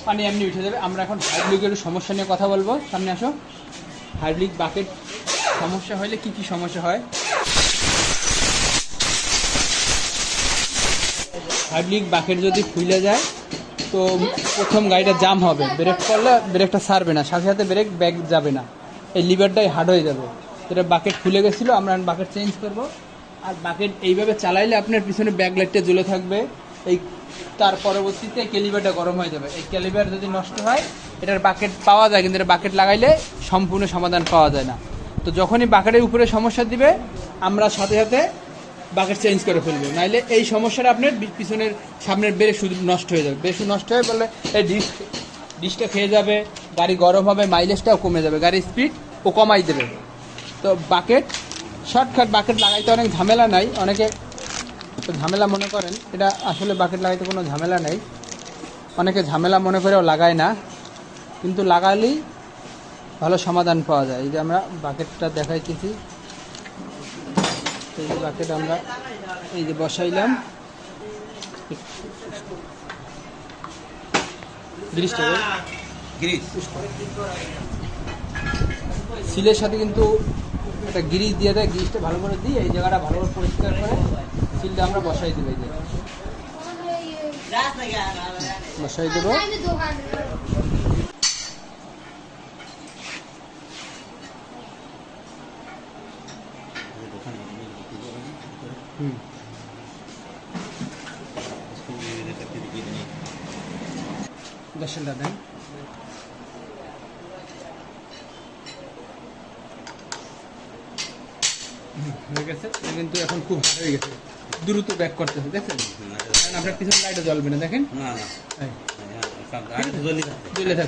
পানি এমনি উঠে যাবে। আমরা এখন হাইড্রোলিকের সমস্যা নিয়ে কথা বলবো, সামনে আসো। হাইড্রোলিক বাকেট সমস্যা হলে কি কি সমস্যা হয়? হাইড্রোলিক বাকেট যদি ফুলে যায় তো প্রথম গাড়িটা জাম হবে, ব্রেক করলে ব্রেকটা ছাড়বে না, সাথে সাথে ব্রেক ব্যাক যাবে না, এই লিভারটাই হার্ড হয়ে যাবে। যেটা বাকেট খুলে গেছিলো, আমরা বাকেট চেঞ্জ করব। আর বাকেট এইভাবে চালাইলে আপনার পিছনে ব্যাক লাইটটা জ্বলে থাকবে। এই তার পরবর্তীতে ক্যালিভারটা গরম হয়ে যাবে। এই ক্যালিভার যদি নষ্ট হয়, এটার বাকেট পাওয়া যায়, কিন্তু এটা বাকেট লাগাইলে সম্পূর্ণ সমাধান পাওয়া যায় না। তো যখনই বাকেটের উপরে সমস্যা দিবে, আমরা সাথে সাথে বাকেট চেঞ্জ করে ফেলবো, নাইলে এই সমস্যাটা আপনার পিছনের সামনের ব্রেক শুধু নষ্ট হয়ে যাবে। ব্রেক শুধু নষ্ট হয়ে বললে এই ডিসটা খেয়ে যাবে, গাড়ি গরম হবে, মাইলেজটাও কমে যাবে, গাড়ির স্পিড ও কমাই দেবে। তো বাকেট শর্টকাট, বাকেট লাগাইতে অনেক ঝামেলা নাই, অনেকে ঝামেলা মনে করেন, এটা আসলে বাকেট লাগাইতে কোনো ঝামেলা নেই। অনেকে ঝামেলা মনে করেও লাগায় না, কিন্তু লাগালেই ভালো সমাধান পাওয়া যায়। এই যে আমরা বাকেটটা দেখাইতেছি, এই যে বাকেট আমরা এই যে বসাইলাম, সিলের সাথে কিন্তু একটা গ্রিজ দিয়ে দেয়, গ্রিজটা ভালো করে দিয়ে এই জায়গাটা ভালো করে পরিষ্কার করে সিলটা আমরা বসাই দেবো। এই যে বসাই দেবো। দর্শনটা দেন। হয়ে গেছে, কিন্তু এখন খুব ভালো হয়ে গেছে, দ্রুত ব্যাক করতেছে, দেখছেন? আপনার পিছনে লাইটও জ্বলবে না, দেখেন, জ্বলে থাকবে।